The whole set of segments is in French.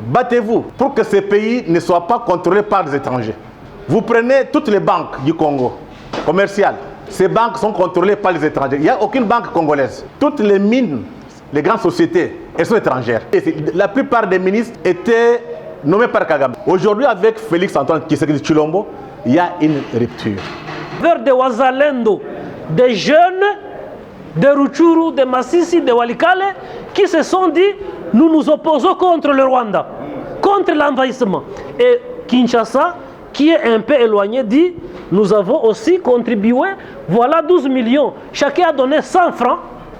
battez-vous pour que ce pays ne soit pas contrôlé par des étrangers. Vous prenez toutes les banques du Congo, commerciales. Ces banques sont contrôlées par les étrangers. Il n'y a aucune banque congolaise. Toutes les mines, les grandes sociétés, elles sont étrangères. Et la plupart des ministres étaient nommés par Kagame. Aujourd'hui, avec Félix Antoine Tshisekedi Tshilombo, il y a une rupture. Vers des Wazalendo, des jeunes, de Rutshuru, de Masisi, de Walikale, qui se sont dit, nous nous opposons contre le Rwanda, contre l'envahissement. Et Kinshasa, qui est un peu éloigné, dit, nous avons aussi contribué, voilà 12 millions, chacun a donné 100 francs,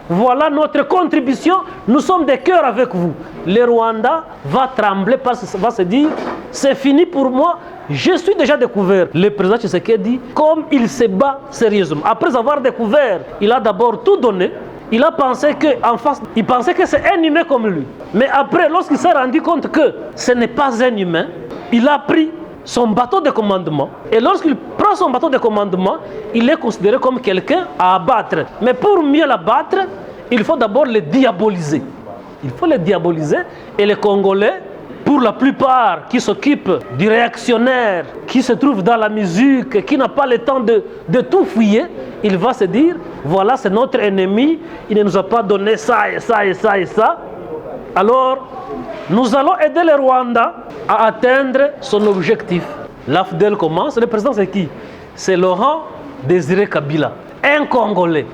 voilà notre contribution, nous sommes de cœur avec vous. Le Rwanda va trembler parce qu'il va se dire, c'est fini pour moi, je suis déjà découvert. Le président Tshisekedi, comme il se bat sérieusement, après avoir découvert, il a d'abord tout donné, il a pensé qu'en face, il pensait que c'est un humain comme lui. Mais après, lorsqu'il s'est rendu compte que ce n'est pas un humain, il a pris son bateau de commandement. Et lorsqu'il prend son bateau de commandement, il est considéré comme quelqu'un à abattre. Mais pour mieux l'abattre, il faut d'abord le diaboliser. Il faut le diaboliser. Et les Congolais, pour la plupart, qui s'occupent du réactionnaire, qui se trouve dans la musique, qui n'a pas le temps de tout fouiller, il va se dire, voilà, c'est notre ennemi, il ne nous a pas donné ça et ça et ça et ça. Alors, nous allons aider le Rwanda à atteindre son objectif. L'AFDEL commence. Le président, c'est qui? C'est Laurent Désiré Kabila, un Congolais.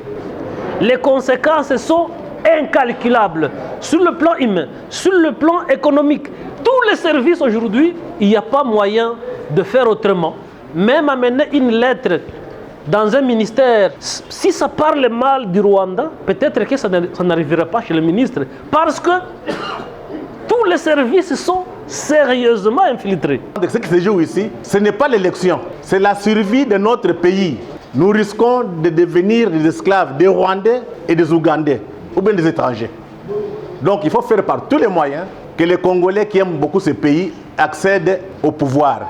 Les conséquences sont incalculables sur le plan humain, sur le plan économique. Tous les services aujourd'hui, il n'y a pas moyen de faire autrement. Même amener une lettre dans un ministère, si ça parle mal du Rwanda, peut-être que ça n'arrivera pas chez le ministre. Parce que tous les services sont sérieusement infiltrés. Ce qui se joue ici, ce n'est pas l'élection, c'est la survie de notre pays. Nous risquons de devenir des esclaves des Rwandais et des Ougandais, ou bien des étrangers. Donc il faut faire par tous les moyens que les Congolais qui aiment beaucoup ce pays accèdent au pouvoir.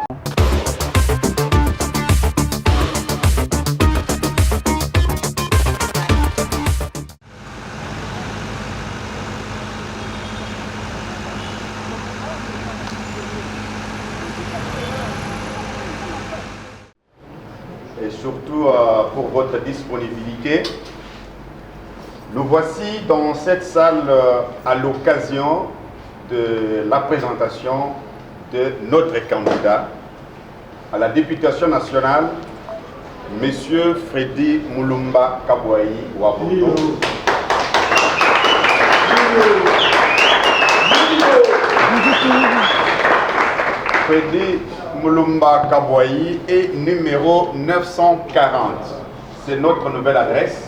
Et surtout pour votre disponibilité. Nous voici dans cette salle à l'occasion de la présentation de notre candidat à la députation nationale, M. Freddy Mulumba Kabouayi Waboto. Freddy Mulumba Kabouayi est numéro 940. C'est notre nouvelle adresse.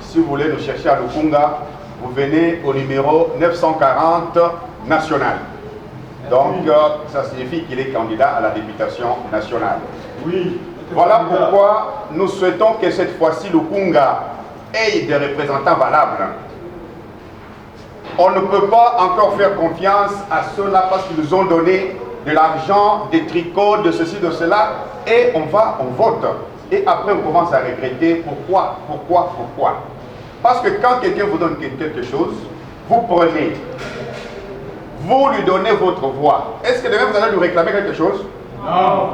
Si vous voulez nous chercher à Lukunga, vous venez au numéro 940 national. Donc, ça signifie qu'il est candidat à la députation nationale. Oui. Voilà pourquoi nous souhaitons que cette fois-ci, Lukunga ait des représentants valables. On ne peut pas encore faire confiance à ceux-là parce qu'ils nous ont donné de l'argent, des tricots, de ceci, de cela, et on vote. Et après, on commence à regretter pourquoi. Parce que quand quelqu'un vous donne quelque chose, vous prenez, vous lui donnez votre voix. Est-ce que demain vous allez lui réclamer quelque chose? Non.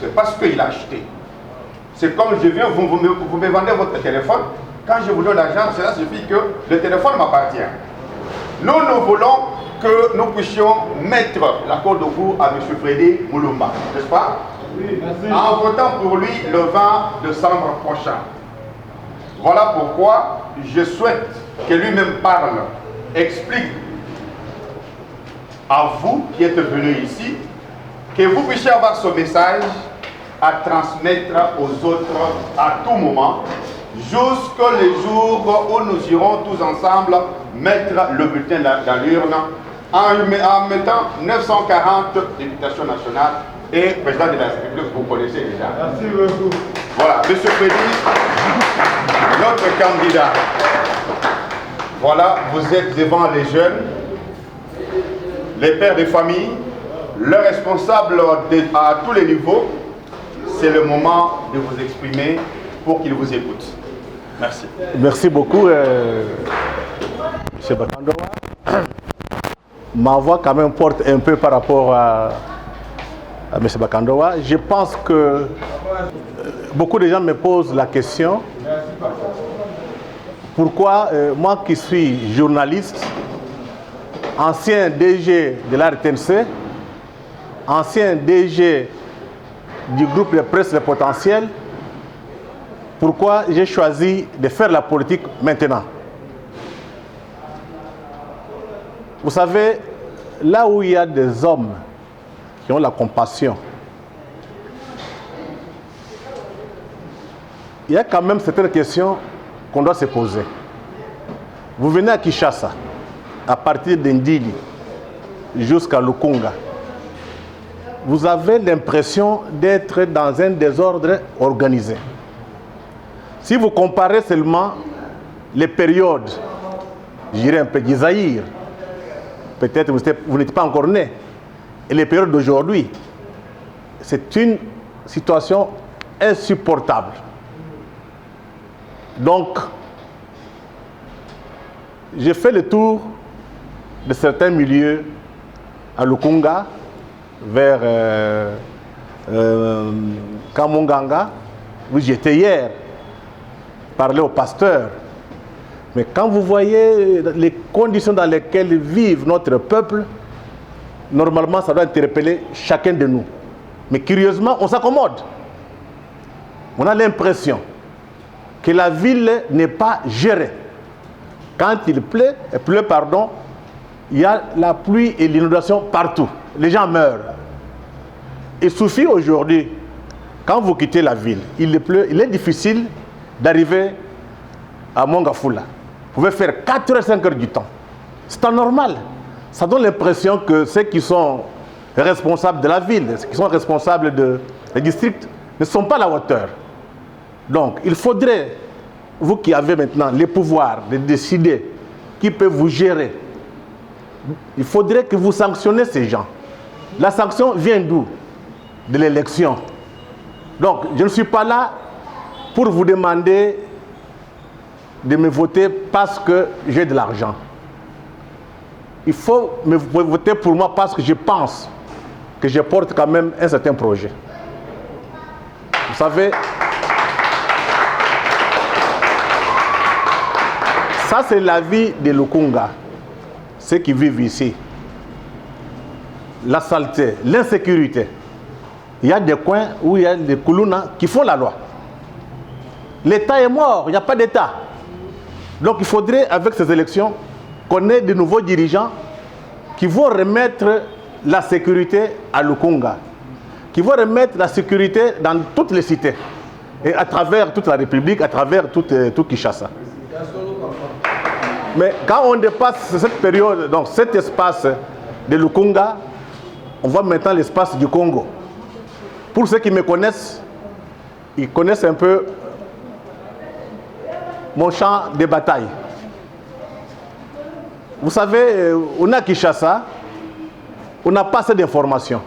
C'est parce qu'il a acheté. C'est comme je viens, vous me vendez votre téléphone. Quand je vous donne l'argent, cela signifie que le téléphone m'appartient. Nous voulons que nous puissions mettre l'accord de goût à M. Freddy Mulumba, n'est-ce pas? Oui, merci. En votant pour lui le 20 décembre prochain. Voilà pourquoi je souhaite que lui-même parle, explique à vous qui êtes venus ici, que vous puissiez avoir ce message à transmettre aux autres à tout moment, jusqu'au jour où nous irons tous ensemble mettre le bulletin dans l'urne en mettant 940 députations nationales et président de la République, vous connaissez déjà. Merci beaucoup. Voilà, M. Freddy, notre candidat. Voilà, vous êtes devant les jeunes, les pères de famille, les responsables à tous les niveaux. C'est le moment de vous exprimer pour qu'ils vous écoutent. Merci. Merci beaucoup, M. Bakandoa. ma voix quand même porte un peu par rapport à M. Bakandowa. Je pense que beaucoup de gens me posent la question, pourquoi moi qui suis journaliste, ancien DG de la RTNC, ancien DG du groupe de presse Le Potentiel, pourquoi j'ai choisi de faire la politique maintenant? Vous savez, là où il y a des hommes qui ont la compassion, il y a quand même certaines questions qu'on doit se poser. Vous venez à Kinshasa, à partir d'Indili jusqu'à Lukunga, vous avez l'impression d'être dans un désordre organisé. Si vous comparez seulement les périodes, je dirais un peu d'Isaïr, peut-être vous n'êtes pas encore né, et les périodes d'aujourd'hui, c'est une situation insupportable. Donc, j'ai fait le tour de certains milieux à Lukunga, vers Kamonganga, où j'étais hier, parler aux pasteurs. Mais quand vous voyez les conditions dans lesquelles vit notre peuple, normalement ça doit interpeller chacun de nous. Mais curieusement, on s'accommode. On a l'impression que la ville n'est pas gérée. Quand il pleut, il y a la pluie et l'inondation partout. Les gens meurent. Il suffit aujourd'hui, quand vous quittez la ville, il pleut, il est difficile d'arriver à Mongafula. Vous pouvez faire 4 heures, 5 heures du temps. C'est anormal. Ça donne l'impression que ceux qui sont responsables de la ville, ceux qui sont responsables des districts, ne sont pas à la hauteur. Donc, il faudrait, vous qui avez maintenant les pouvoirs de décider qui peut vous gérer, il faudrait que vous sanctionnez ces gens. La sanction vient d'où? De l'élection. Donc, je ne suis pas là pour vous demander de me voter parce que j'ai de l'argent. Il faut me voter pour moi parce que je pense que je porte quand même un certain projet. Vous savez, ça c'est la vie de Lukunga, ceux qui vivent ici. La saleté, l'insécurité. Il y a des coins où il y a des Koulouna qui font la loi. L'État est mort, il n'y a pas d'État. Donc il faudrait, avec ces élections, qu'on ait de nouveaux dirigeants qui vont remettre la sécurité à Lukunga, qui vont remettre la sécurité dans toutes les cités, et à travers toute la République, à travers tout Kinshasa. Mais quand on dépasse cette période, donc cet espace de Lukunga, on voit maintenant l'espace du Congo. Pour ceux qui me connaissent, ils connaissent un peu mon champ de bataille. Vous savez, on a Kinshasa, on n'a pas assez d'informations.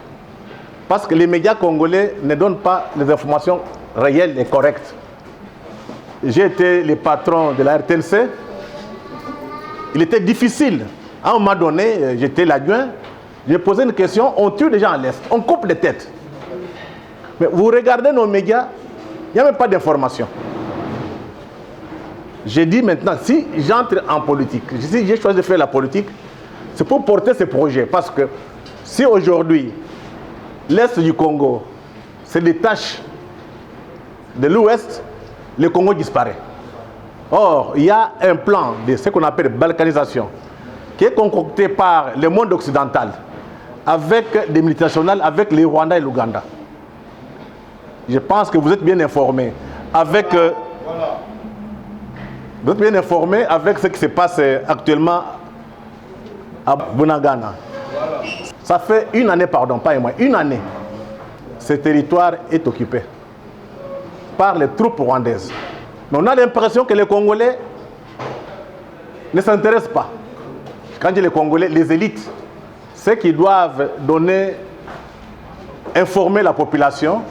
Parce que les médias congolais ne donnent pas les informations réelles et correctes. J'ai été le patron de la RTNC. Il était difficile. À un moment donné, j'étais l'adjoint. J'ai posé une question, on tue les gens à l'Est, on coupe les têtes. Mais vous regardez nos médias, il n'y a même pas d'informations. J'ai dit maintenant, si j'entre en politique, si j'ai choisi de faire la politique, c'est pour porter ces projets. Parce que si aujourd'hui, l'Est du Congo se détache de l'Ouest, le Congo disparaît. Or, il y a un plan de ce qu'on appelle balkanisation, qui est concocté par le monde occidental, avec des multinationales, avec les Rwanda et l'Ouganda. Je pense que vous êtes bien informés avec... Vous êtes bien informés avec ce qui se passe actuellement à Bunagana. Ça fait une année, pardon, pas un mois, une année. Ce territoire est occupé par les troupes rwandaises. Mais on a l'impression que les Congolais ne s'intéressent pas. Quand je dis les Congolais, les élites, ceux qui doivent donner, informer la population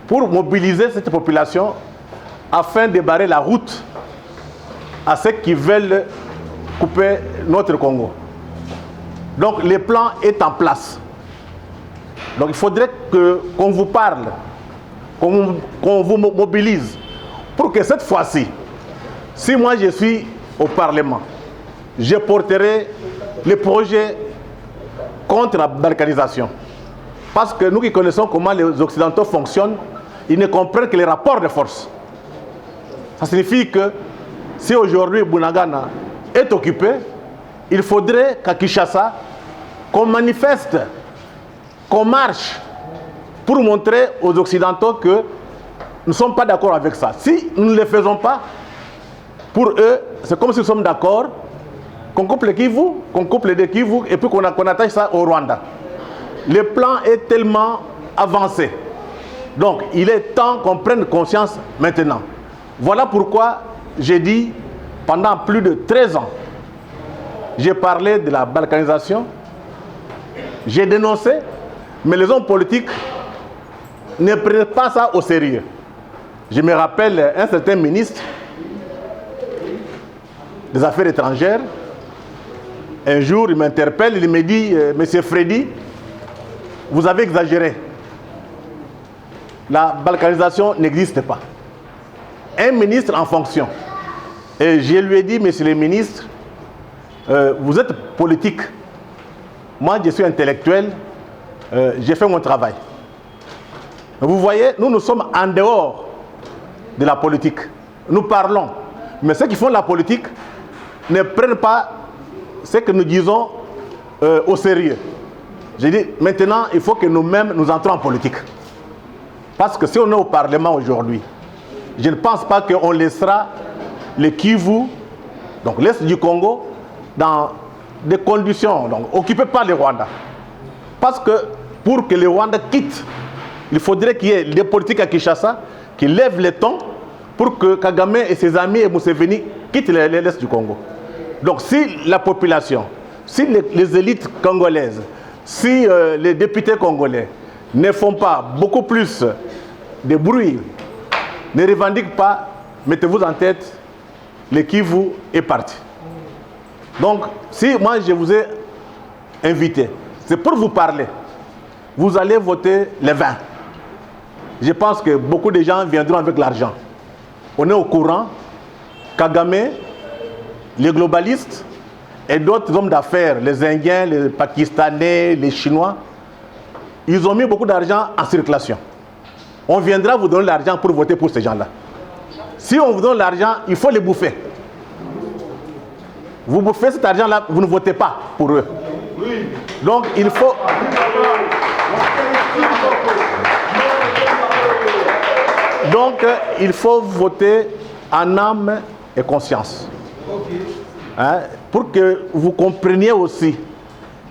pour mobiliser cette population afin de barrer la route à ceux qui veulent couper notre Congo. Donc le plan est en place. Donc il faudrait qu'on vous parle, qu'on vous mobilise pour que cette fois-ci, si moi je suis au Parlement, je porterai les projets contre la balkanisation. Parce que nous qui connaissons comment les Occidentaux fonctionnent, ils ne comprennent que les rapports de force. Ça signifie que si aujourd'hui Bunagana est occupé, il faudrait qu'à Kinshasa, qu'on manifeste, qu'on marche pour montrer aux Occidentaux que nous ne sommes pas d'accord avec ça. Si nous ne le faisons pas, pour eux, c'est comme si nous sommes d'accord, qu'on coupe le Kivu, qu'on coupe les deux Kivu et puis qu'on attache ça au Rwanda. Le plan est tellement avancé. Donc, il est temps qu'on prenne conscience maintenant. Voilà pourquoi j'ai dit, pendant plus de 13 ans, j'ai parlé de la balkanisation, j'ai dénoncé, mais les hommes politiques ne prennent pas ça au sérieux. Je me rappelle un certain ministre des Affaires étrangères, un jour il m'interpelle, il me dit, Monsieur Freddy, vous avez exagéré. La balkanisation n'existe pas. Un ministre en fonction. Et je lui ai dit, Monsieur le ministre, vous êtes politique. Moi, je suis intellectuel. J'ai fait mon travail. Vous voyez, nous sommes en dehors de la politique. Nous parlons. Mais ceux qui font la politique ne prennent pas ce que nous disons au sérieux. J'ai dit, maintenant, il faut que nous-mêmes nous entrons en politique. Parce que si on est au Parlement aujourd'hui, je ne pense pas qu'on laissera le Kivu, donc l'Est du Congo, dans des conditions occupées par le Rwanda. Parce que pour que le Rwanda quitte, il faudrait qu'il y ait des politiques à Kinshasa qui lèvent les tons pour que Kagame et ses amis et Museveni quittent l'Est du Congo. Donc si la population, si les élites congolaises, si les députés congolais ne font pas beaucoup plus de bruit, ne revendiquent pas, mettez-vous en tête, le Kivu est parti. Donc, si moi je vous ai invité, c'est pour vous parler. Vous allez voter le 20. Je pense que beaucoup de gens viendront avec l'argent. On est au courant, Kagame, les globalistes et d'autres hommes d'affaires, les Indiens, les Pakistanais, les Chinois, ils ont mis beaucoup d'argent en circulation. On viendra vous donner l'argent pour voter pour ces gens-là. Si on vous donne l'argent, il faut les bouffer. Vous bouffez cet argent-là, vous ne votez pas pour eux. Donc il faut... Donc il faut voter en âme et conscience. Hein? Pour que vous compreniez aussi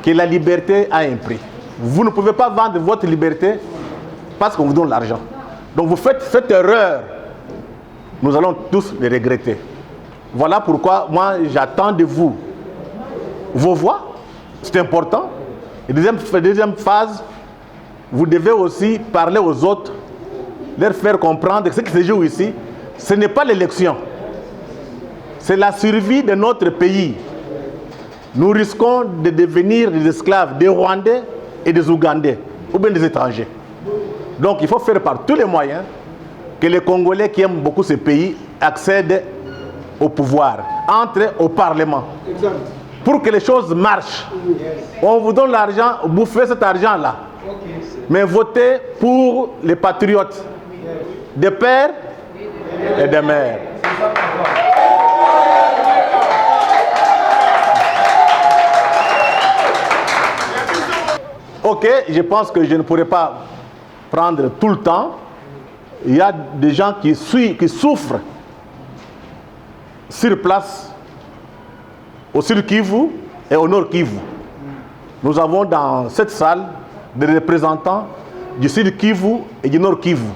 que la liberté a un prix. Vous ne pouvez pas vendre votre liberté parce qu'on vous donne l'argent. Donc vous faites cette erreur. Nous allons tous les regretter. Voilà pourquoi moi j'attends de vous vos voix. C'est important. Et deuxième phase, vous devez aussi parler aux autres, leur faire comprendre que ce qui se joue ici, ce n'est pas l'élection. C'est la survie de notre pays. Nous risquons de devenir des esclaves des Rwandais et des Ougandais, ou bien des étrangers. Donc il faut faire par tous les moyens que les Congolais qui aiment beaucoup ce pays accèdent au pouvoir, entrent au Parlement. Exact. Pour que les choses marchent. On vous donne l'argent, bouffez cet argent-là. Mais votez pour les patriotes, des pères et des mères. Ok, je pense que je ne pourrai pas prendre tout le temps. Il y a des gens qui souffrent sur place, au Sud Kivu et au Nord Kivu. Nous avons dans cette salle des représentants du Sud Kivu et du Nord Kivu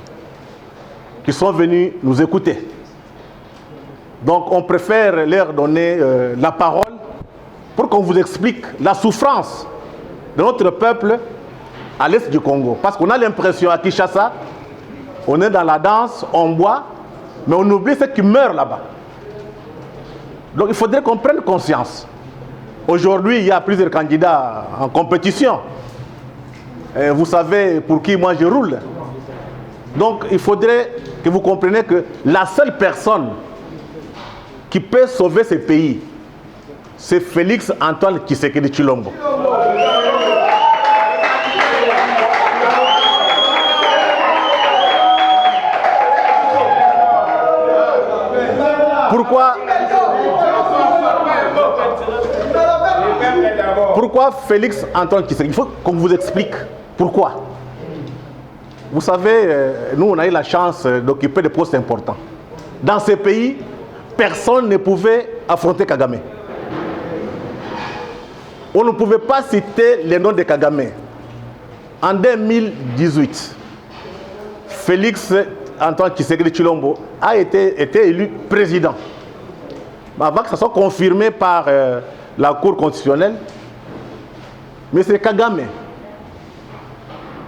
qui sont venus nous écouter. Donc on préfère leur donner la parole pour qu'on vous explique la souffrance de notre peuple à l'est du Congo. Parce qu'on a l'impression à Kinshasa, on est dans la danse, on boit, mais on oublie ceux qui meurent là-bas. Donc il faudrait qu'on prenne conscience Aujourd'hui, il y a plusieurs candidats en compétition. Et vous savez pour qui moi je roule. Donc il faudrait que vous compreniez que la seule personne qui peut sauver ce pays, c'est Félix Antoine Tshisekedi Tshilombo. Pourquoi Félix Antoine Tshisekedi? Il faut qu'on vous explique pourquoi. Vous savez, nous on a eu la chance d'occuper des postes importants. Dans ce pays, personne ne pouvait affronter Kagame. On ne pouvait pas citer les noms de Kagame. En 2018, Félix Antoine Tshisekedi Tshilombo a été élu président. Avant que ça soit confirmé par la Cour constitutionnelle, M. Kagame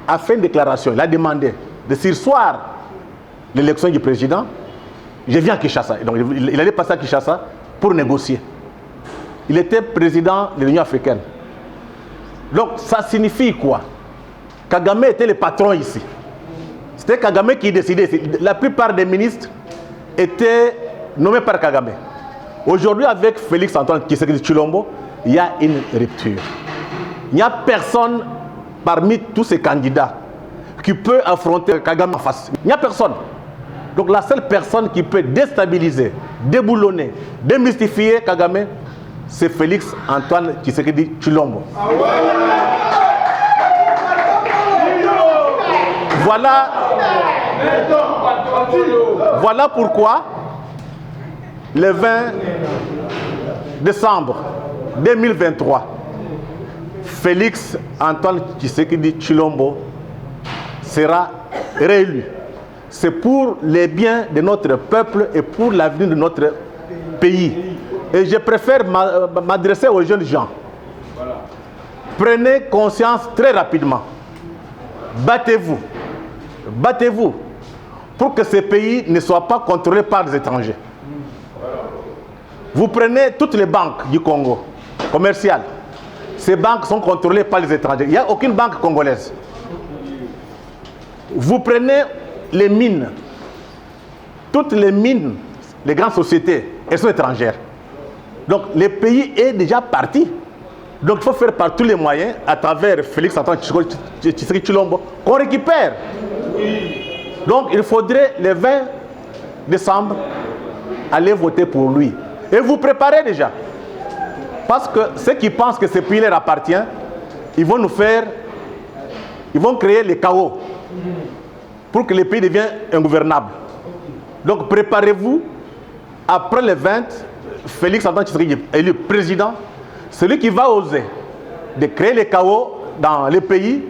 a fait une déclaration. Il a demandé de surseoir l'élection du président. Je viens à Kinshasa. Donc, il allait passer à Kinshasa pour négocier. Il était président de l'Union africaine. Donc, ça signifie quoi? Kagame était le patron ici. C'était Kagame qui décidait. La plupart des ministres étaient nommés par Kagame. Aujourd'hui, avec Félix Antoine Tshisekedi Tshilombo, il y a une rupture. Il n'y a personne parmi tous ces candidats qui peut affronter Kagame en face. Il n'y a personne. Donc la seule personne qui peut déstabiliser, déboulonner, démystifier Kagame, c'est Félix Antoine Tshisekedi Tshilombo. Voilà pourquoi le 20 décembre 2023, Félix Antoine Tshisekedi Tshilombo sera réélu. C'est pour les biens de notre peuple et pour l'avenir de notre pays. Et je préfère m'adresser aux jeunes gens. Prenez conscience très rapidement. Battez-vous. Battez-vous pour que ce pays ne soit pas contrôlé par des étrangers. Vous prenez toutes les banques du Congo commerciales. Ces banques sont contrôlées par les étrangers. Il n'y a aucune banque congolaise. Vous prenez les mines. Toutes les mines, les grandes sociétés, elles sont étrangères. Donc le pays est déjà parti. Donc il faut faire par tous les moyens, à travers Félix Antoine Tshisekedi Tshilombo, qu'on récupère. Donc il faudrait le 20 décembre aller voter pour lui. Et vous préparez déjà. Parce que ceux qui pensent que ce pays leur appartient, ils vont créer le chaos pour que le pays devienne ingouvernable. Donc préparez-vous. Après le 20, Félix Antoine Tshisekedi est élu président. Celui qui va oser de créer le chaos dans le pays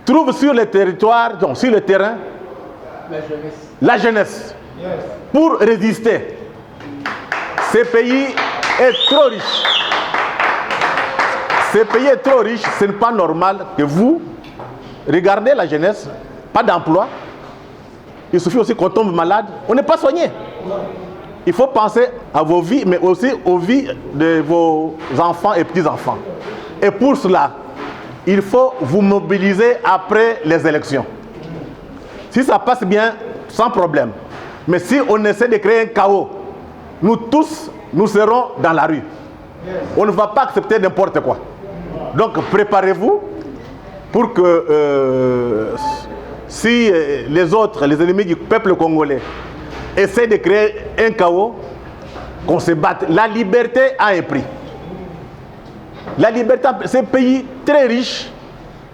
trouve sur le territoire, donc sur le terrain, la jeunesse pour résister. Ce pays est trop riche. Ce pays est trop riche, ce n'est pas normal que vous regardez la jeunesse, pas d'emploi. Il suffit aussi qu'on tombe malade, on n'est pas soigné. Il faut penser à vos vies, mais aussi aux vies de vos enfants et petits-enfants. Et pour cela, il faut vous mobiliser après les élections. Si ça passe bien, sans problème. Mais si on essaie de créer un chaos, nous tous, nous serons dans la rue. On ne va pas accepter n'importe quoi. Donc préparez-vous pour que si les autres, les ennemis du peuple congolais, essaient de créer un chaos, qu'on se batte. La liberté a un prix. La liberté, ces pays très riches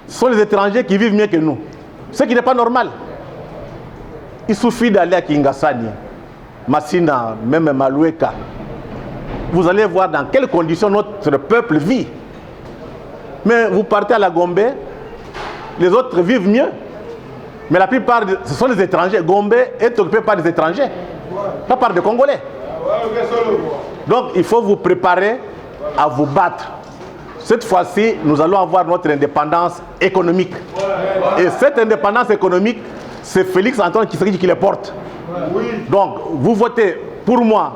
sont les étrangers qui vivent mieux que nous. Ce qui n'est pas normal. Il suffit d'aller à Kingasani, Massina, même Maloueka. Vous allez voir dans quelles conditions notre peuple vit. Mais vous partez à la Gombe, les autres vivent mieux. Mais la plupart, ce sont des étrangers. Gombe est occupé par des étrangers, pas par des Congolais. Donc il faut vous préparer à vous battre. Cette fois-ci, nous allons avoir notre indépendance économique. Et cette indépendance économique, c'est Félix Antoine Tshisekedi qui le porte. Donc vous votez pour moi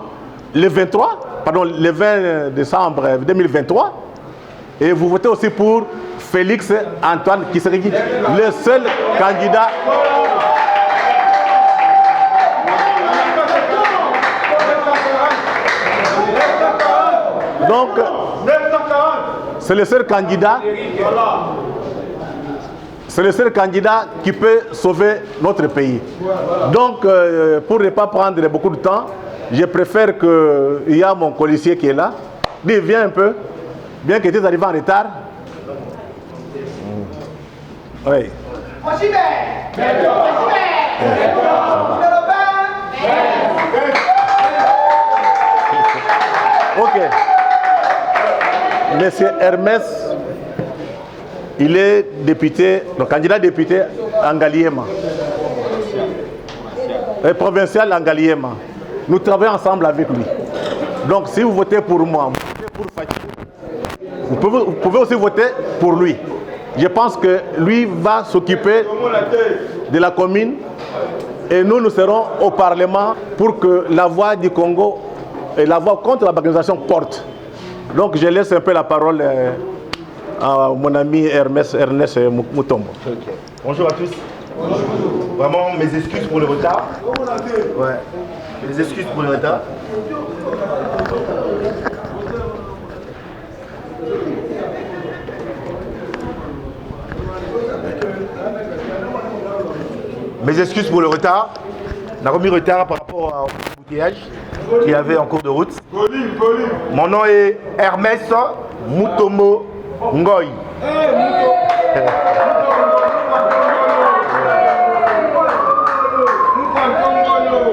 le 20 décembre 2023 Et vous votez aussi pour Félix Antoine Tshisekedi, le seul candidat. Donc, c'est le seul candidat. C'est le seul candidat qui peut sauver notre pays. Donc, pour ne pas prendre beaucoup de temps, je préfère qu'il y a mon policier qui est là. Dis, viens un peu. Bien que tu es arrivé en retard. Oui. Ok. Monsieur Hermès, il est député, donc candidat député en Ngaliema. Provincial en Ngaliema. Nous travaillons ensemble avec lui. Donc si vous votez pour moi, vous pouvez aussi voter pour lui. Je pense que lui va s'occuper de la commune et nous serons au Parlement pour que la voix du Congo et la voix contre la balkanisation porte. Donc je laisse un peu la parole à mon ami Ernest Mutombo. Okay. Bonjour à tous. Bonjour. Vraiment mes excuses pour le retard. Ouais. Mes excuses pour le retard. Mes excuses pour le retard. On a remis retard par rapport au embouteillage qu'il y avait en cours de route. Mon nom est Hermès Mutombo Ngoy.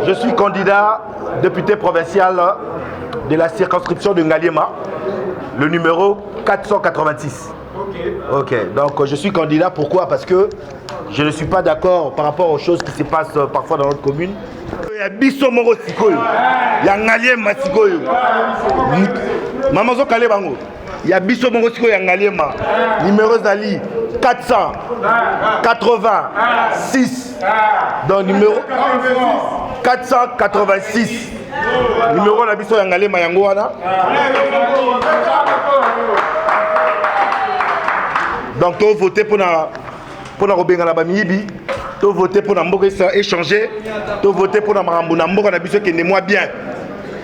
Je suis candidat député provincial de la circonscription de Ngaliema, le numéro 486. Ok, donc je suis candidat, pourquoi? Parce que je ne suis pas d'accord par rapport aux choses qui se passent parfois dans notre commune. Il y a Bissomoro Sikoyo, il y a Ngaliema Sikoyo, Mamazo Kalebango, il y a Bissomoro Sikoyo, il y a Ngaliema, numéro Zali 486, donc numéro 486, numéro la Bisso Ngaliema Yangoana. Donc, tu as voté pour Robinga Bamibi, tu as voté pour échanger, tu as voté pour Marambuna Mboka Nabiso qui est moins bien,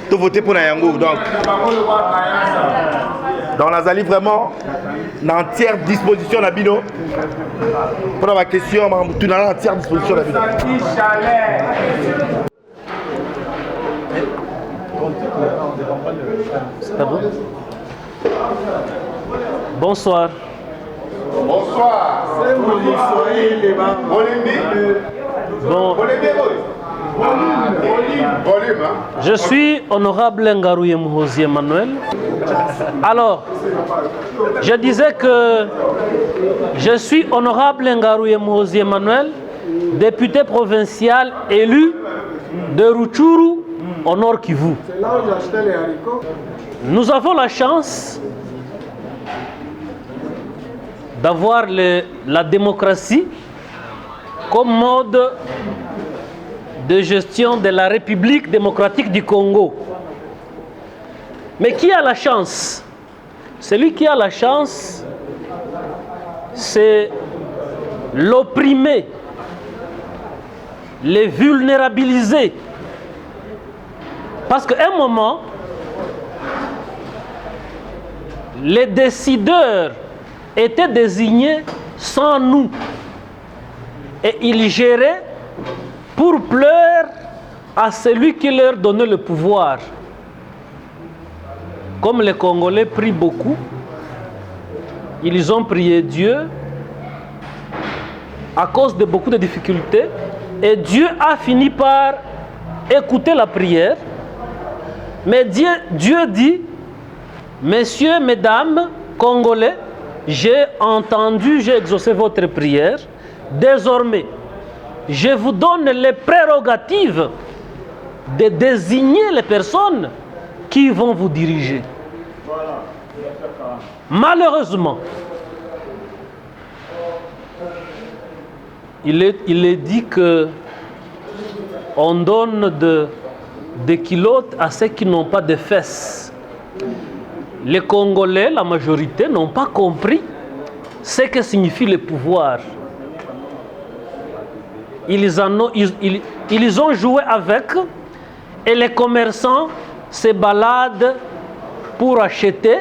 tu as voté pour Yango. Donc, dans la Zali, vraiment, dans entière disposition Nabino, pour la question, tu as entière disposition Nabino. C'est bon? Bonsoir. Bonsoir. Bon. Je suis honorable Ngarouye Muhozi Emmanuel. Alors, je disais que je suis honorable Ngarouye Muhozi Emmanuel, député provincial élu de Rutshuru au Nord Kivu. Nous avons la chance d'avoir la démocratie comme mode de gestion de la République démocratique du Congo. Mais qui a la chance? Celui qui a la chance, c'est l'opprimé, les vulnérabiliser. Parce qu'à un moment, les décideurs étaient désignés sans nous. Et ils géraient pour plaire à celui qui leur donnait le pouvoir. Comme les Congolais prient beaucoup, ils ont prié Dieu à cause de beaucoup de difficultés. Et Dieu a fini par écouter la prière. Mais Dieu dit, messieurs, mesdames, Congolais, j'ai entendu, j'ai exaucé votre prière. Désormais, je vous donne les prérogatives de désigner les personnes qui vont vous diriger. Malheureusement, il est dit que on donne des culottes à ceux qui n'ont pas de fesses. les Congolais, la majorité, n'ont pas compris ce que signifie le pouvoir. Ils ont joué avec et les commerçants se baladent pour acheter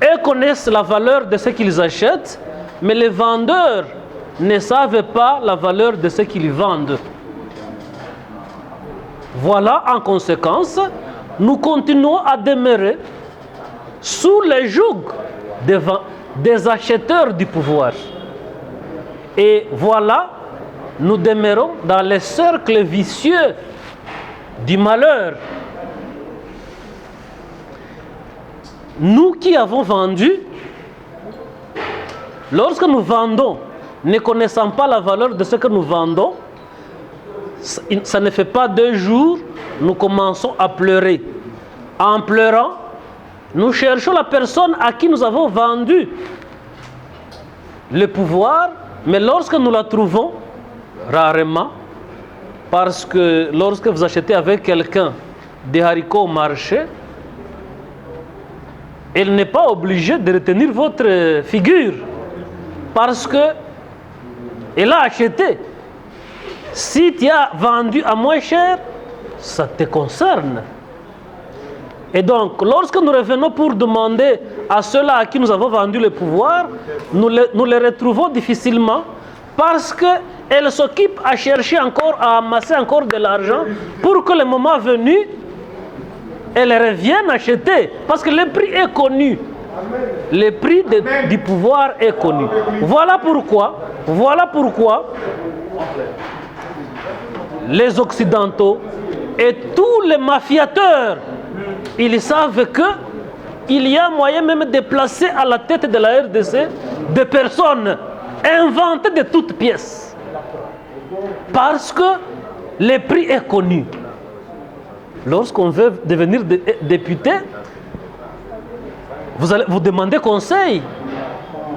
et connaissent la valeur de ce qu'ils achètent, mais les vendeurs ne savent pas la valeur de ce qu'ils vendent. Voilà, en conséquence, nous continuons à demeurer sous le joug des acheteurs du pouvoir. Et voilà, nous demeurons dans les cercles vicieux du malheur. Nous qui avons vendu, lorsque nous vendons, ne connaissant pas la valeur de ce que nous vendons, ça ne fait pas 2 jours, nous commençons à pleurer. En pleurant, nous cherchons la personne à qui nous avons vendu le pouvoir, mais lorsque nous la trouvons, rarement, parce que lorsque vous achetez avec quelqu'un des haricots au marché, elle n'est pas obligée de retenir votre figure, parce que elle a acheté. Si tu as vendu à moins cher, ça te concerne. Et donc, lorsque nous revenons pour demander à ceux-là à qui nous avons vendu le pouvoir, nous les retrouvons difficilement parce qu'elles s'occupent à chercher encore, à amasser encore de l'argent pour que le moment venu, elles reviennent acheter. Parce que le prix est connu. Le prix du pouvoir est connu. Voilà pourquoi les Occidentaux et tous les mafiateurs, ils savent qu'il y a moyen même de placer à la tête de la RDC des personnes inventées de toutes pièces. Parce que le prix est connu. Lorsqu'on veut devenir député, vous demandez conseil.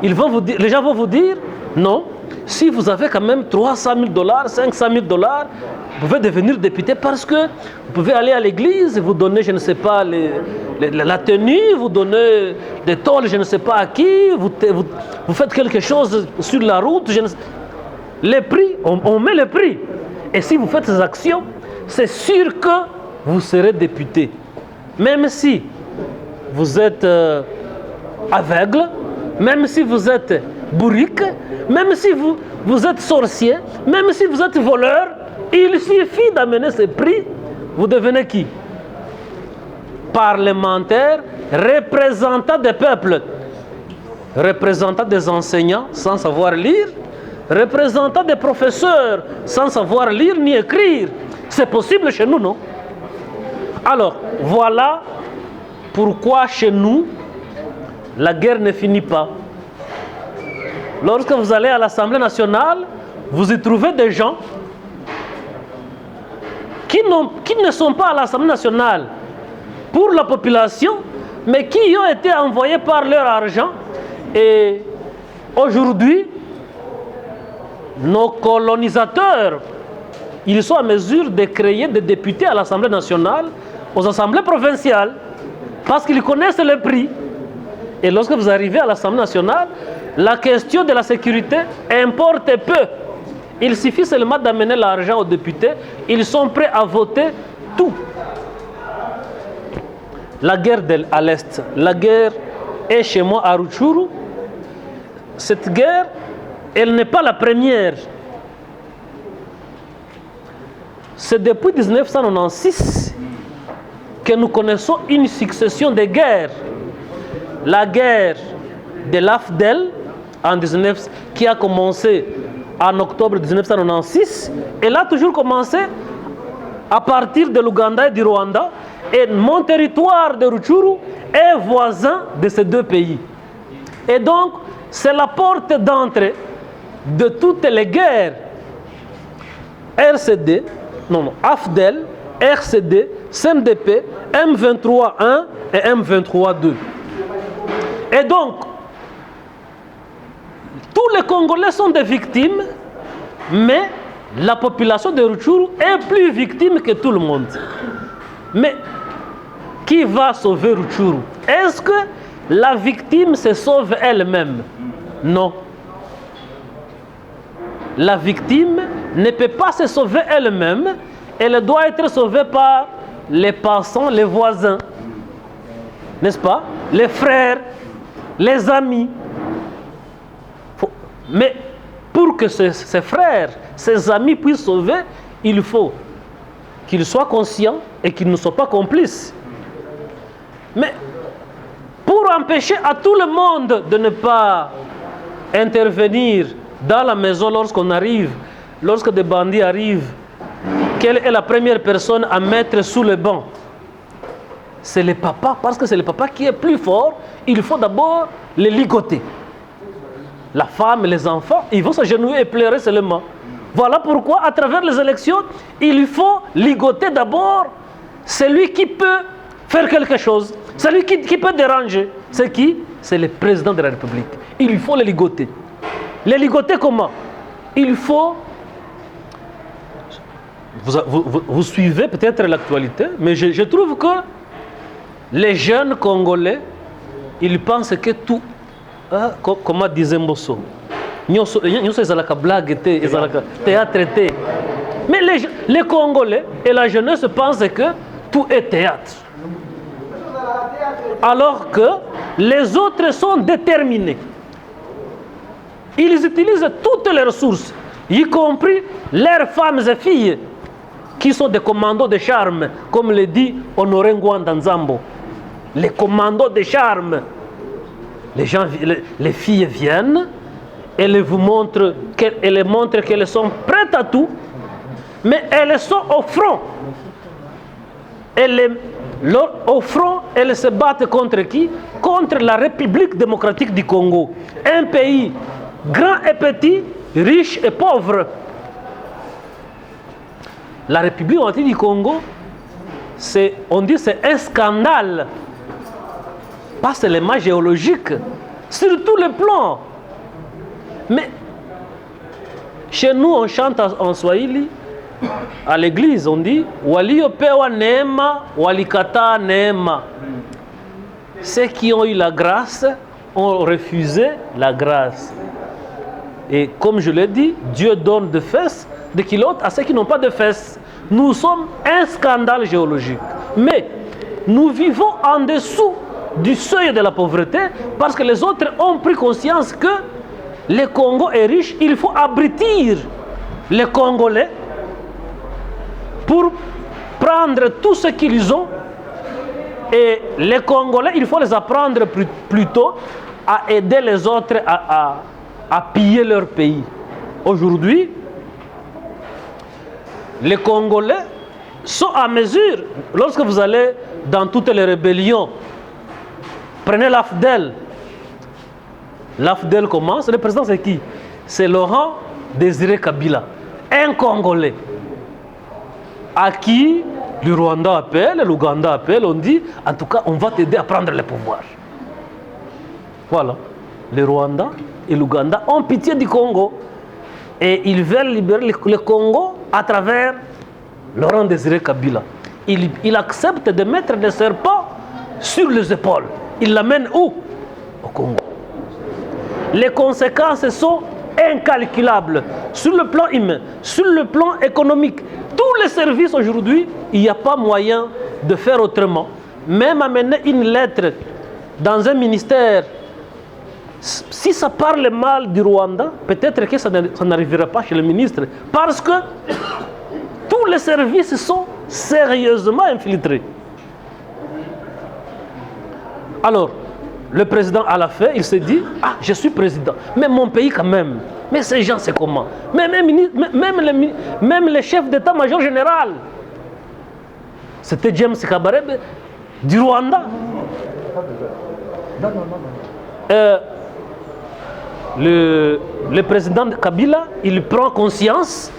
Les gens vont vous dire, non, si vous avez quand même $300 000, $500 000, vous pouvez devenir député parce que vous pouvez aller à l'église, vous donner, je ne sais pas, la tenue, vous donnez des tôles, je ne sais pas à qui, vous faites quelque chose sur la route. Les prix, on met le prix. Et si vous faites ces actions, c'est sûr que vous serez député. Même si vous êtes aveugle, même si vous êtes bourrique, même si vous êtes sorcier, même si vous êtes voleur, il suffit d'amener ce prix, vous devenez qui? Parlementaire, représentant des peuples, représentant des enseignants sans savoir lire, représentant des professeurs sans savoir lire ni écrire. C'est possible chez nous, non? Alors, voilà pourquoi chez nous, la guerre ne finit pas. Lorsque vous allez à l'Assemblée nationale, vous y trouvez des gens qui ne sont pas à l'Assemblée nationale pour la population, mais qui y ont été envoyés par leur argent. Et aujourd'hui, nos colonisateurs, ils sont en mesure de créer des députés à l'Assemblée nationale, aux assemblées provinciales, parce qu'ils connaissent le prix. Et lorsque vous arrivez à l'Assemblée nationale, la question de la sécurité importe peu. Il suffit seulement d'amener l'argent aux députés. Ils sont prêts à voter tout. La guerre à l'Est, la guerre est chez moi à Rutshuru. Cette guerre, elle n'est pas la première. C'est depuis 1996 que nous connaissons une succession de guerres. La guerre de l'AFDEL qui a commencé en octobre 1996, elle a toujours commencé à partir de l'Ouganda et du Rwanda, et mon territoire de Rutshuru est voisin de ces deux pays. Et donc, c'est la porte d'entrée de toutes les guerres. AFDEL, RCD, CNDP, M23-1 et M23-2. Et donc, tous les Congolais sont des victimes, mais la population de Rutshuru est plus victime que tout le monde. Mais qui va sauver Rutshuru? Est-ce que la victime se sauve elle-même? Non. La victime ne peut pas se sauver elle-même, elle doit être sauvée par les passants, les voisins, n'est-ce pas? Les frères, les amis. Mais pour que ces frères, ces amis puissent sauver, il faut qu'ils soient conscients et qu'ils ne soient pas complices. Mais pour empêcher à tout le monde de ne pas intervenir dans la maison lorsqu'on arrive, lorsque des bandits arrivent, quelle est la première personne à mettre sous le banc? C'est le papa, parce que c'est le papa qui est plus fort. Il faut d'abord les ligoter. La femme et les enfants, ils vont s'agenouiller et pleurer seulement. Voilà pourquoi, à travers les élections, il faut ligoter d'abord celui qui peut faire quelque chose, celui qui peut déranger. C'est qui? C'est le président de la République. Il faut les ligoter. Les ligoter comment? Il faut... Vous suivez peut-être l'actualité, mais je trouve que les jeunes Congolais, ils pensent que tout... Comment disait Mbosso? Théâtre. Mais les Congolais et la jeunesse pensent que tout est théâtre. Alors que les autres sont déterminés. Ils utilisent toutes les ressources, y compris leurs femmes et filles, qui sont des commandos de charme, comme le dit Honoré Ngwanda Nzambo. Les commandos de charme. Les filles viennent, elles vous montrent qu'elles sont prêtes à tout, mais elles sont au front. Au front, elles se battent contre qui? Contre la République démocratique du Congo. Un pays grand et petit, riche et pauvre. La République démocratique du Congo, on dit que c'est un scandale. Pas seulement géologique, sur tous les plans. Mais chez nous, on chante en Swahili, à l'église, on dit Waliopewa neema, walikata neema. Ceux qui ont eu la grâce ont refusé la grâce. Et comme je l'ai dit, Dieu donne des fesses, des culottes à ceux qui n'ont pas de fesses. Nous sommes un scandale géologique. Mais nous vivons en dessous du seuil de la pauvreté parce que les autres ont pris conscience que le Congo est riche. Il faut abrutir les Congolais pour prendre tout ce qu'ils ont. Et les Congolais, il faut les apprendre plutôt à aider les autres à piller leur pays. Aujourd'hui, les Congolais sont à mesure. Lorsque vous allez dans toutes les rébellions, prenez l'AFDEL. L'AFDEL commence. Le président, c'est qui? C'est Laurent Désiré Kabila, un Congolais à qui le Rwanda appelle, l'Ouganda appelle, on dit, en tout cas, on va t'aider à prendre le pouvoir. Voilà. Le Rwanda et l'Ouganda ont pitié du Congo et ils veulent libérer le Congo à travers Laurent Désiré Kabila. Il accepte de mettre des serpents sur les épaules. Il l'amène où? Au Congo. Les conséquences sont incalculables sur le plan humain, sur le plan économique. Tous les services aujourd'hui, il n'y a pas moyen de faire autrement. Même amener une lettre dans un ministère, si ça parle mal du Rwanda, peut-être que ça n'arrivera pas chez le ministre. Parce que tous les services sont sérieusement infiltrés. Alors, le président à la fin, il s'est dit, ah, je suis président, mais mon pays quand même. Mais ces gens, c'est comment? Même le chef d'état-major général, c'était James Kabarebe du Rwanda. Le président Kabila, il prend conscience,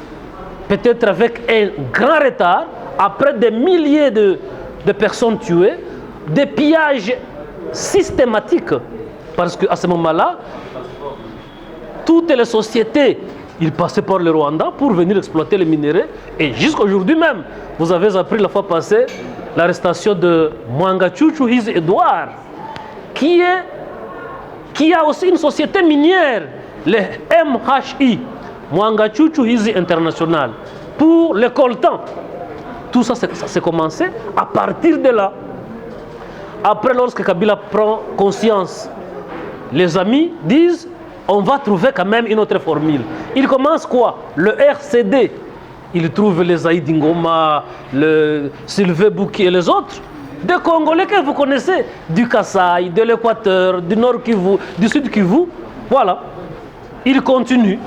peut-être avec un grand retard, après des milliers de personnes tuées, des pillages systématiques, parce qu'à ce moment-là, toutes les sociétés, ils passaient par le Rwanda pour venir exploiter les minéraux, et jusqu'à aujourd'hui même, vous avez appris la fois passée, l'arrestation de Mwangachuchu Hizi Edouard, qui a aussi une société minière, le MHI, Mwangachuchu Hizi International, pour le coltan. Tout ça, s'est commencé à partir de là. Après, lorsque Kabila prend conscience, les amis disent on va trouver quand même une autre formule. Il commence quoi? Le RCD. Il trouve les Aïd Ngoma, le Sylvain Bouki et les autres. Des Congolais que vous connaissez, du Kasaï, de l'Équateur, du Nord Kivu, du Sud Kivu. Voilà. Il continue.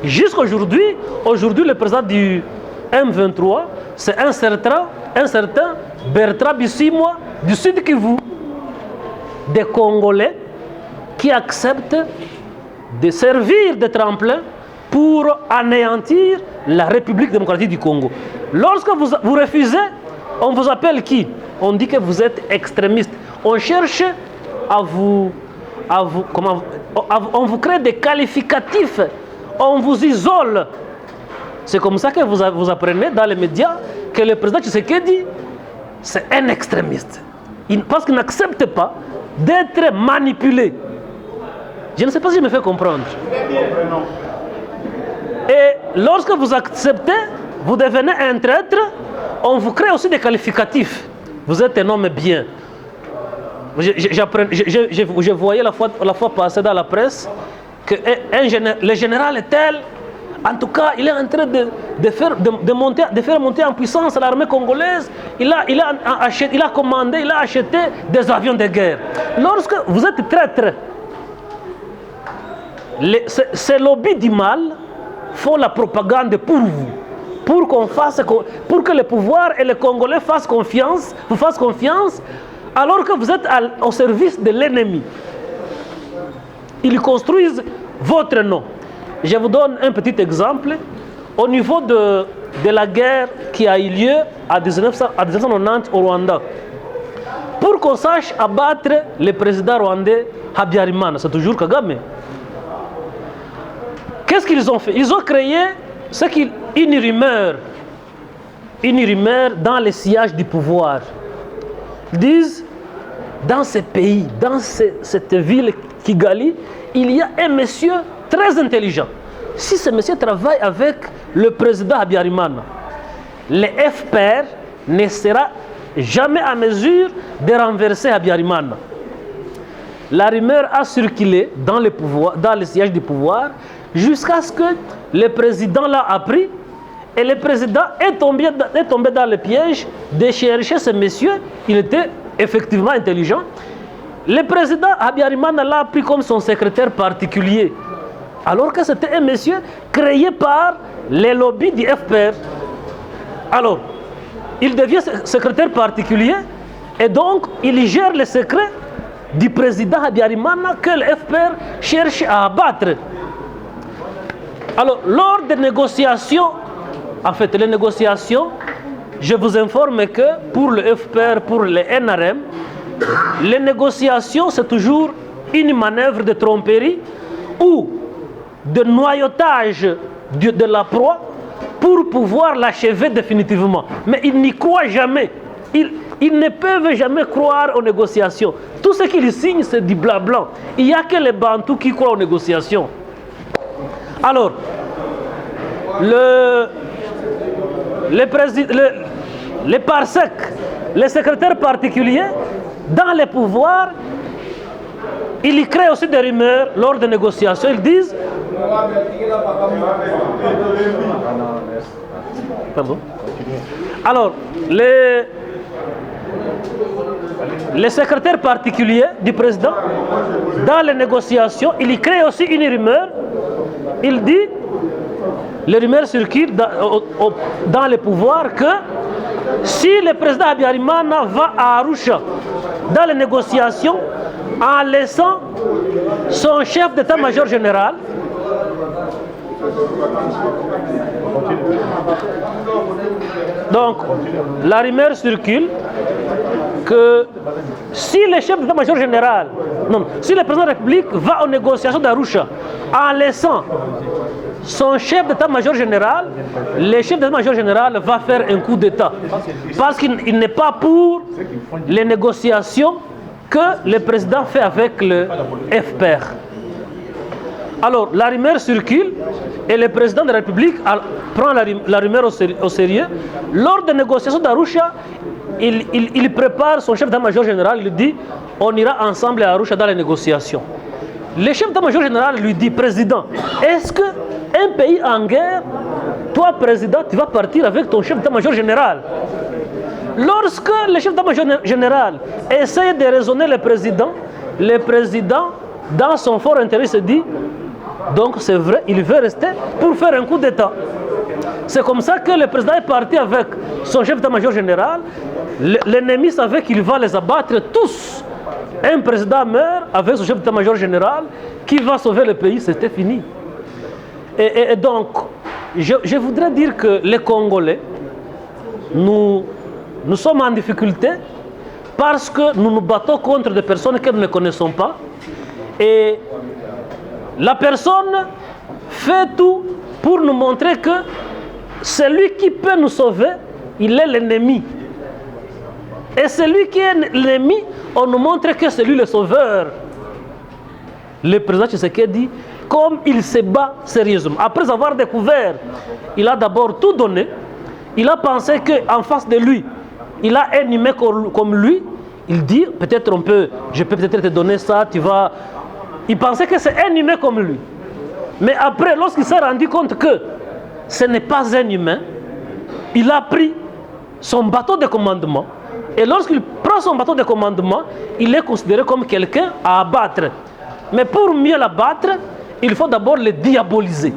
Jusqu'aujourd'hui, le président du M23, c'est un certain Bertrand Bissimois du Sud Kivu. Des Congolais qui acceptent de servir de tremplin pour anéantir la République démocratique du Congo. Lorsque vous refusez, on vous appelle qui? On dit que vous êtes extrémiste. On cherche on vous crée des qualificatifs, on vous isole. C'est comme ça que vous apprenez dans les médias que le président Tshisekedi, c'est un extrémiste. Parce qu'il n'accepte pas d'être manipulé. Je ne sais pas si je me fais comprendre. Et lorsque vous acceptez, vous devenez un traître, on vous crée aussi des qualificatifs. Vous êtes un homme bien. Je voyais la fois passée dans la presse que le général est tel, en tout cas, il est en train de faire monter en puissance l'armée congolaise. Il a commandé, il a acheté des avions de guerre. Lorsque vous êtes traître, ces lobbies du mal font la propagande pour vous, pour que le pouvoir et les Congolais vous fassent confiance, alors que vous êtes au service de l'ennemi. Ils construisent votre nom. Je vous donne un petit exemple. Au niveau de la guerre qui a eu lieu en 1990 au Rwanda, pour qu'on sache abattre le président rwandais Habyarimana, c'est toujours Kagame. Qu'est-ce qu'ils ont fait? Ils ont créé une rumeur dans les sièges du pouvoir. Ils disent, dans ce pays, dans cette ville Kigali, il y a un monsieur très intelligent. Si ce monsieur travaille avec le président Habyarimana, le FPR ne sera jamais en mesure de renverser Habyarimana. La rumeur a circulé dans les sièges du pouvoir jusqu'à ce que le président l'a appris et le président est tombé dans le piège de chercher ce monsieur. Il était effectivement intelligent. Le président Habyarimana l'a pris comme son secrétaire particulier, alors que c'était un monsieur créé par les lobbies du FPR. Alors, il devient secrétaire particulier et donc il gère les secrets du président Habyarimana que le FPR cherche à abattre. Alors, lors des négociations, les négociations, je vous informe que pour le FPR, pour le NRM, les négociations, c'est toujours une manœuvre de tromperie ou de noyautage de la proie pour pouvoir l'achever définitivement. Mais ils n'y croient jamais. Ils ne peuvent jamais croire aux négociations. Tout ce qu'ils signent, c'est du blabla. Il n'y a que les Bantous qui croient aux négociations. Alors, les PARSEC, les secrétaires particuliers, dans les pouvoirs, ils créent aussi des rumeurs lors des négociations. Ils disent... Pardon. Alors, les secrétaires particuliers du président, dans les négociations, il crée aussi une rumeur. Il dit, les rumeurs circulent dans les pouvoirs que si le président Habyarimana va à Arusha dans les négociations en laissant son chef d'état-major général, donc la rumeur circule que si le chef d'état-major général, non, si le président de la République va aux négociations d'Arusha en laissant son chef d'état-major général, le chef d'état-major général va faire un coup d'état. Parce qu'il n'est pas pour les négociations que le président fait avec le FPR. Alors, la rumeur circule et le président de la République prend la rumeur au sérieux. Lors des négociations d'Arusha, il prépare son chef d'état-major général, il lui dit on ira ensemble à Arusha dans les négociations. Le chef d'état-major général lui dit président, est-ce qu'un pays en guerre, toi président, tu vas partir avec ton chef d'état-major général? Lorsque le chef d'état-major général essaie de raisonner le président, dans son fort intérêt, se dit donc c'est vrai, il veut rester pour faire un coup d'état. C'est comme ça que le président est parti avec son chef d'état-major général. L'ennemi savait qu'il va les abattre tous. Un président meurt avec son chef d'état-major général qui va sauver le pays, c'était fini. Et donc, je voudrais dire que les Congolais, nous sommes en difficulté parce que nous nous battons contre des personnes que nous ne connaissons pas. Et la personne fait tout pour nous montrer que celui qui peut nous sauver, il est l'ennemi. Et celui qui est l'ennemi, on nous montre que c'est lui le sauveur. Le président Tshisekedi, comme il se bat sérieusement, après avoir découvert, il a d'abord tout donné, il a pensé qu'en face de lui, il a un humain comme lui, il dit, peut-être je peux peut-être te donner ça, tu vas... Il pensait que c'est un humain comme lui. Mais après, lorsqu'il s'est rendu compte que ce n'est pas un humain, il a pris son bateau de commandement. Et lorsqu'il prend son bateau de commandement, il est considéré comme quelqu'un à abattre. Mais pour mieux l'abattre, il faut d'abord le diaboliser.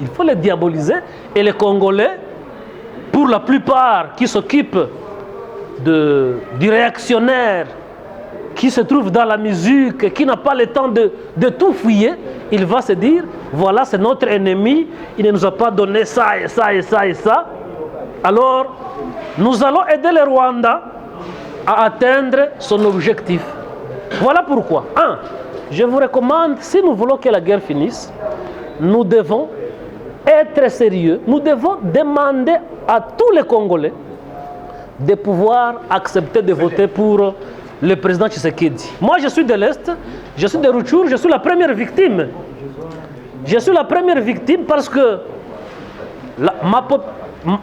Il faut le diaboliser. Et les Congolais, pour la plupart qui s'occupent du réactionnaire, qui se trouve dans la musique, qui n'a pas le temps de tout fouiller, il va se dire, voilà, c'est notre ennemi, il ne nous a pas donné ça et ça et ça et ça. Alors, nous allons aider le Rwanda à atteindre son objectif. Voilà pourquoi. Je vous recommande, si nous voulons que la guerre finisse, nous devons être sérieux. Nous devons demander à tous les Congolais de pouvoir accepter de voter pour le président Tshisekedi. Moi, je suis de l'Est, je suis de Rutshuru, je suis la première victime. Je suis la première victime parce que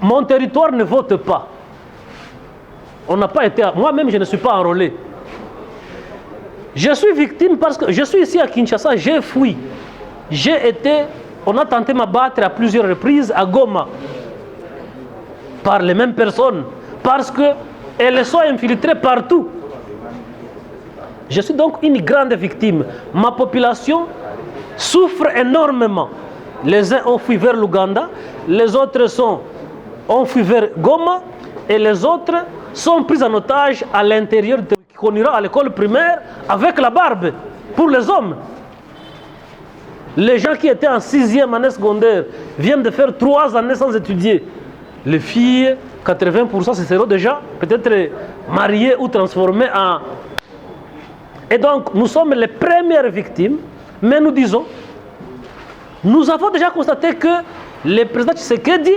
mon territoire ne vote pas. On n'a pas été... Moi-même, je ne suis pas enrôlé. Je suis victime parce que je suis ici à Kinshasa, j'ai fui. On a tenté de m'abattre à plusieurs reprises à Goma par les mêmes personnes parce qu'elles sont infiltrées partout. Je suis donc une grande victime. Ma population souffre énormément. Les uns ont fui vers l'Ouganda, les autres ont fui vers Goma et les autres sont pris en otage à l'intérieur qu'on ira à l'école primaire avec la barbe pour les hommes. Les gens qui étaient en 6e année secondaire viennent de faire 3 années sans étudier. Les filles, 80% se seront déjà peut-être mariées ou transformées en... Et donc, nous sommes les premières victimes, mais nous disons, nous avons déjà constaté que le président Tshisekedi,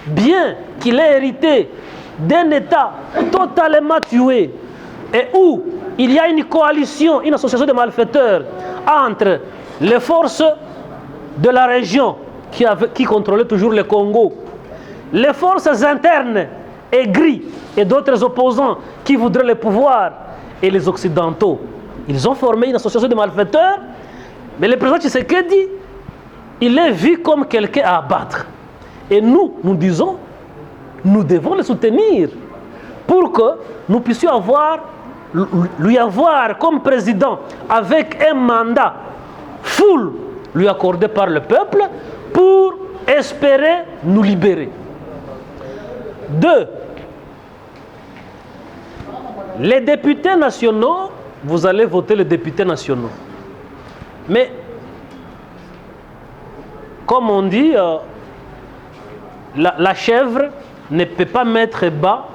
bien qu'il ait hérité d'un État totalement tué, et où il y a une coalition, une association de malfaiteurs entre les forces de la région qui contrôlaient toujours le Congo, les forces internes aigries et d'autres opposants qui voudraient le pouvoir, et les Occidentaux. Ils ont formé une association de malfaiteurs, mais le président Tshisekedi, il est vu comme quelqu'un à abattre. Et nous disons, nous devons le soutenir pour que nous puissions lui avoir comme président avec un mandat full lui accordé par le peuple pour espérer nous libérer. 2. Les députés nationaux, vous allez voter les députés nationaux. Mais, comme on dit, la chèvre ne peut pas mettre bas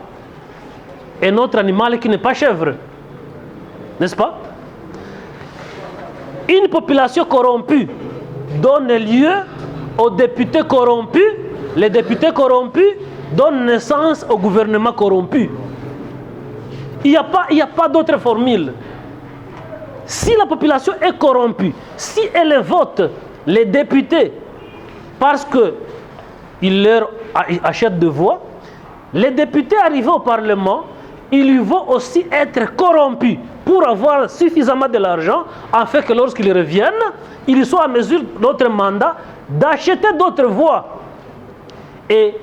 un autre animal qui n'est pas chèvre. N'est-ce pas? Une population corrompue donne lieu aux députés corrompus. Les députés corrompus donnent naissance au gouvernement corrompu. Il n'y a pas d'autre formule. Si la population est corrompue, si elle vote les députés parce qu'ils leur achètent de voix, les députés arrivés au Parlement, ils vont aussi être corrompus pour avoir suffisamment de l'argent afin que lorsqu'ils reviennent, ils soient en mesure, d'autres mandats, d'acheter d'autres voix. Et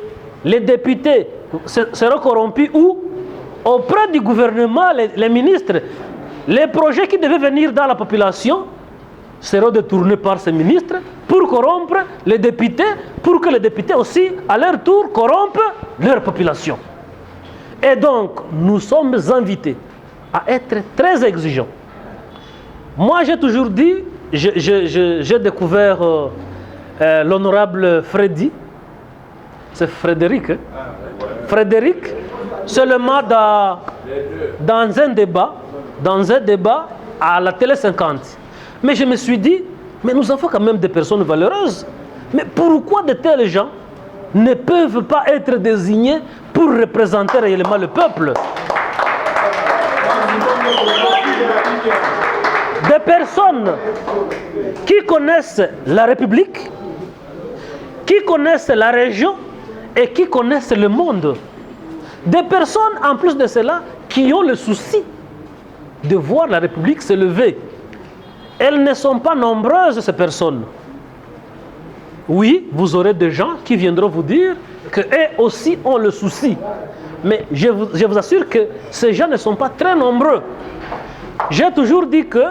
les députés seront corrompus où? Auprès du gouvernement, les ministres. Les projets qui devaient venir dans la population seront détournés par ces ministres pour corrompre les députés, pour que les députés aussi, à leur tour, corrompent leur population. Et donc, nous sommes invités à être très exigeants. Moi, j'ai toujours dit, j'ai découvert l'honorable Freddy, c'est Frédéric, hein? Frédéric, seulement dans un débat à la Télé 50. Mais je me suis dit, mais nous avons quand même des personnes valeureuses. Mais pourquoi de tels gens ne peuvent pas être désignés pour représenter réellement le peuple? Des personnes qui connaissent la République, qui connaissent la région et qui connaissent le monde. Des personnes, en plus de cela, qui ont le souci de voir la République se lever. Elles ne sont pas nombreuses, ces personnes. Oui, vous aurez des gens qui viendront vous dire qu'eux aussi ont le souci. Mais je vous assure que ces gens ne sont pas très nombreux. J'ai toujours dit que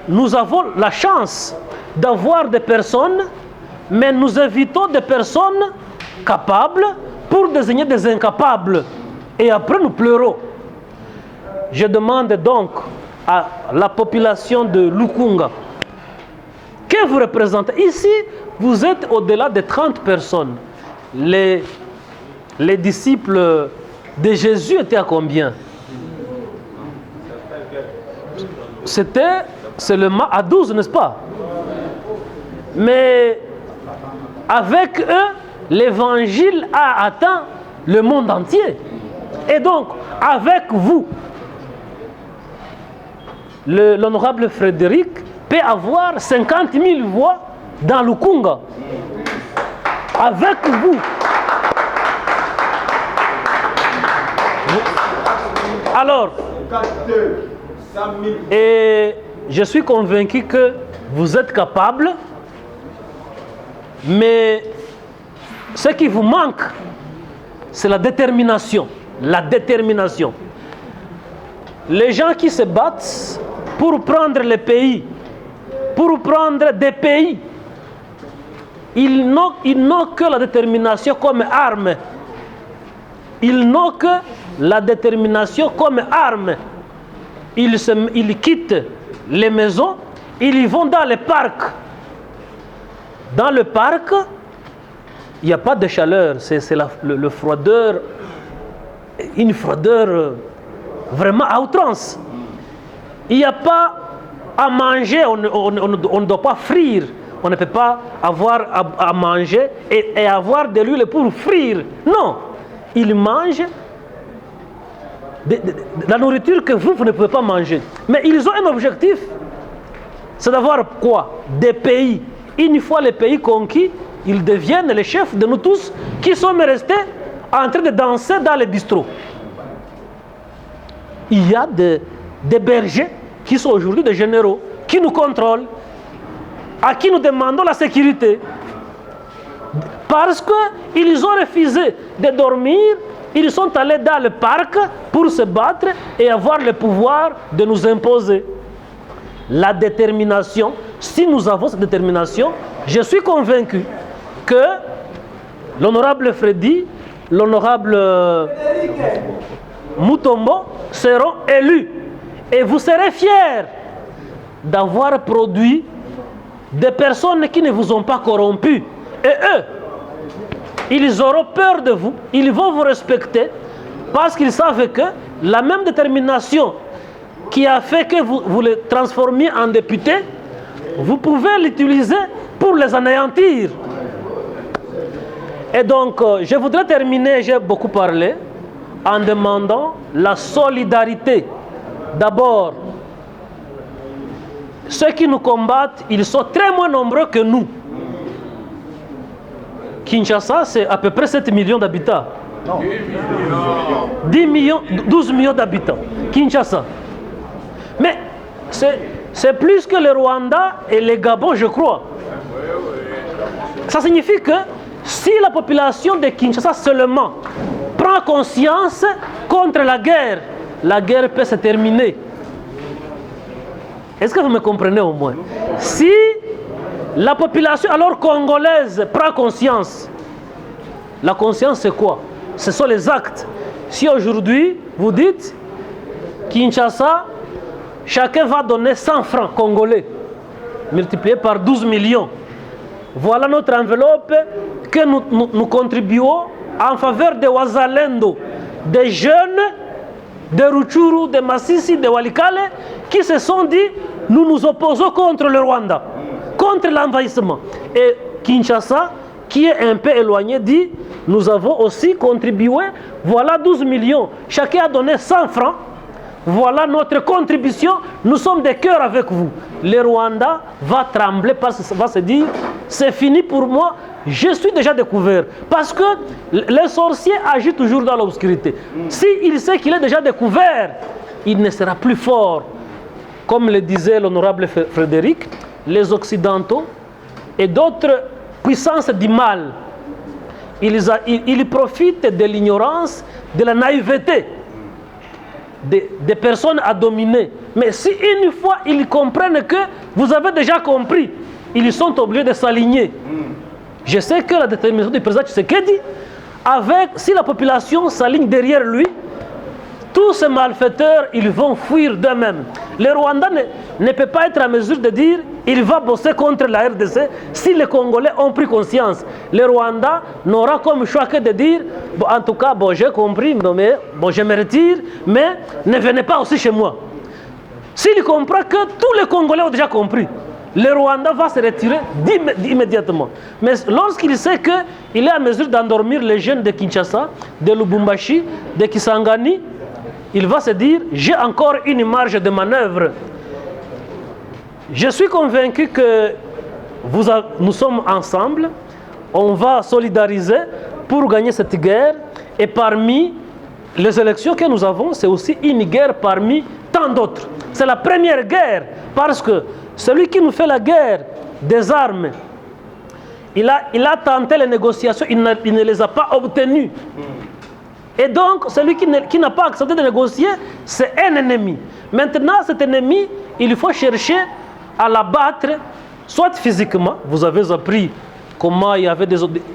nous avons la chance d'avoir des personnes, mais nous évitons des personnes capables pour désigner des incapables. Et après, nous pleurons. Je demande donc à la population de Lukunga, que vous représentez? Ici, vous êtes au-delà de 30 personnes. Les disciples de Jésus étaient à combien? C'était seulement à 12, n'est-ce pas? Mais avec eux, l'évangile a atteint le monde entier. Et donc, avec vous, l'honorable Frédéric peut avoir 50 000 voix dans Lukunga. Avec vous. Alors, et je suis convaincu que vous êtes capable, mais ce qui vous manque, c'est la détermination. La détermination. Les gens qui se battent pour prendre les pays, pour prendre des pays, ils n'ont que la détermination comme arme. Ils n'ont que la détermination comme arme. Ils quittent les maisons, ils vont dans les parcs. Dans le parc, il n'y a pas de chaleur, c'est le froideur, une froideur vraiment à outrance. Il n'y a pas à manger, on ne doit pas frire. On ne peut pas avoir à manger et avoir de l'huile pour frire. Non, ils mangent la nourriture que vous ne pouvez pas manger. Mais ils ont un objectif, c'est d'avoir quoi? Des pays. Une fois les pays conquis, ils deviennent les chefs de nous tous qui sommes restés en train de danser dans les bistrots. Il y a des bergers qui sont aujourd'hui des généraux, qui nous contrôlent, à qui nous demandons la sécurité. Parce qu'ils ont refusé de dormir, ils sont allés dans le parc pour se battre et avoir le pouvoir de nous imposer. La détermination, si nous avons cette détermination, je suis convaincu que l'honorable Freddy, l'honorable Mutombo seront élus. Et vous serez fiers d'avoir produit des personnes qui ne vous ont pas corrompu. Et eux, ils auront peur de vous, ils vont vous respecter Parce qu'ils savent que la même détermination qui a fait que vous les transformiez en députés, vous pouvez l'utiliser pour les anéantir. Et donc, je voudrais terminer, j'ai beaucoup parlé, en demandant la solidarité. D'abord, ceux qui nous combattent, ils sont très moins nombreux que nous. Kinshasa, c'est à peu près 7 millions d'habitants. 12 millions d'habitants. Kinshasa. Mais c'est plus que le Rwanda et le Gabon, je crois. Ça signifie que si la population de Kinshasa seulement prend conscience contre la guerre peut se terminer. Est-ce que vous me comprenez au moins? Si la population alors congolaise prend conscience, la conscience c'est quoi? Ce sont les actes. Si aujourd'hui vous dites Kinshasa, chacun va donner 100 francs congolais, multiplié par 12 millions. Voilà notre enveloppe que nous contribuons en faveur des Wazalendo, des jeunes de Rutshuru, de Masisi, de Walikale, qui se sont dit, nous nous opposons contre le Rwanda, contre l'envahissement. Et Kinshasa, qui est un peu éloigné, dit, nous avons aussi contribué, voilà 12 millions. Chacun a donné 100 francs. Voilà notre contribution, nous sommes de cœur avec vous. Le Rwanda va trembler, va se dire, c'est fini pour moi, je suis déjà découvert. Parce que le sorcier agit toujours dans l'obscurité. S'il sait qu'il est déjà découvert, il ne sera plus fort. Comme le disait l'honorable Frédéric, les Occidentaux et d'autres puissances du mal, ils profitent de l'ignorance, de la naïveté des personnes à dominer. Mais si une fois ils comprennent que vous avez déjà compris, ils sont obligés de s'aligner. Je sais que la détermination du président Tshisekedi, si la population s'aligne derrière lui, tous ces malfaiteurs, ils vont fuir d'eux-mêmes. Le Rwanda ne peut pas être en mesure de dire il va bosser contre la RDC si les Congolais ont pris conscience. Le Rwanda n'aura comme choix que de dire bon, en tout cas, bon, j'ai compris, mais bon, je me retire, mais ne venez pas aussi chez moi. S'il comprend que tous les Congolais ont déjà compris, le Rwanda va se retirer immédiatement. Mais lorsqu'il sait qu'il est en mesure d'endormir les jeunes de Kinshasa, de Lubumbashi, de Kisangani, il va se dire, j'ai encore une marge de manœuvre. Je suis convaincu que nous sommes ensemble, on va solidariser pour gagner cette guerre. Et parmi les élections que nous avons, c'est aussi une guerre parmi tant d'autres. C'est la première guerre, parce que celui qui nous fait la guerre des armes, il a tenté les négociations, il ne les a pas obtenues. Et donc, celui qui n'a pas accepté de négocier, c'est un ennemi. Maintenant, cet ennemi, il faut chercher à l'abattre, soit physiquement. Vous avez appris comment il y avait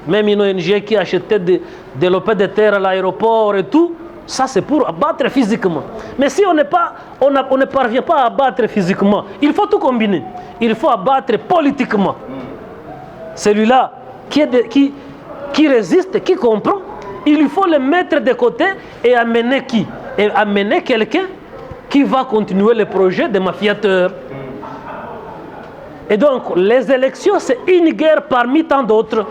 même une ONG qui achetait des lopins de terre à l'aéroport et tout. Ça, c'est pour abattre physiquement. Mais si on ne parvient pas à abattre physiquement, il faut tout combiner. Il faut abattre politiquement. Celui-là qui résiste, qui comprend, il faut le mettre de côté et amener qui? Et amener quelqu'un qui va continuer le projet des mafiateurs. Et donc, les élections, c'est une guerre parmi tant d'autres.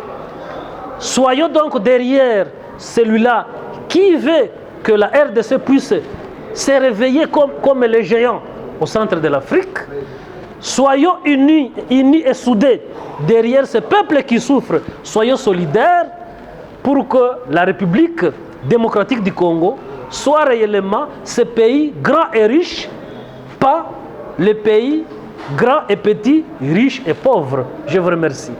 Soyons donc derrière celui-là qui veut que la RDC puisse se réveiller comme les géants au centre de l'Afrique. Soyons unis et soudés derrière ce peuple qui souffre. Soyons solidaires pour que la République démocratique du Congo soit réellement ce pays grand et riche, pas le pays grand et petit, riche et pauvre. Je vous remercie.